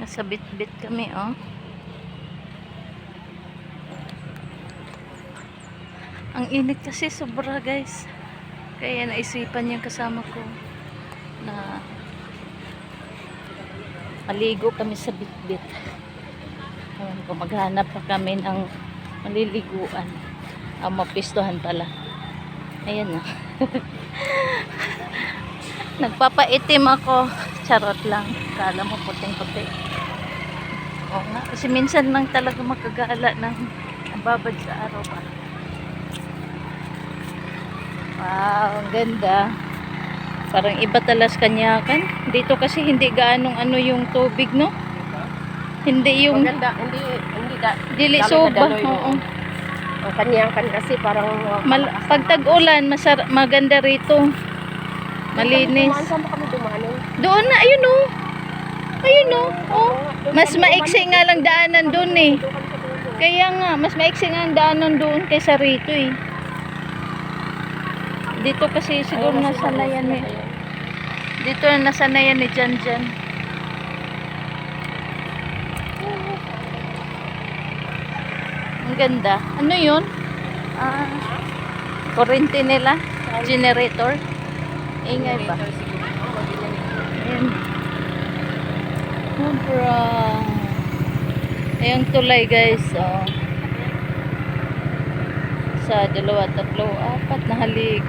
Nasa bit-bit kami, oh. Ang init kasi sobra, guys. Kaya naisipan yung kasama ko na maligo kami sa bit-bit. Kung maghanap pa kami ng maliliguan. Mapistuhan pala. Ayan na. Nagpapaitim ako. Charot lang. Kala mo puting-puti. Oo nga. Kasi minsan lang talaga makagala ng babad sa araw pa. Wow, ang ganda. Parang iba talas Kanyakan. Dito kasi hindi gaanong ano yung tubig, no? Hindi yung maganda, dili dami soba. kadaloy, Oo. Ang Kanyakan kasi parang Pag tag-ulan, maganda rito. Malinis. Saan pa kami dumaan? Doon na, ayun oh. Ayun oh. Oh. Mas maiksi nga lang daanan doon eh. Kaya nga, mas maiksi nga ang daanan doon kaysa rito eh. Dito kasi siguro nasanayan eh. Dito na nasanayan ni Jan. Ang ganda. Ano yun? Kurente nila. Generator. Ingay ba? Ayan. Sobra. Ayan tulay guys. Oh. Sa 2, 3, 4 na halig.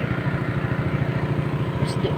Gusto.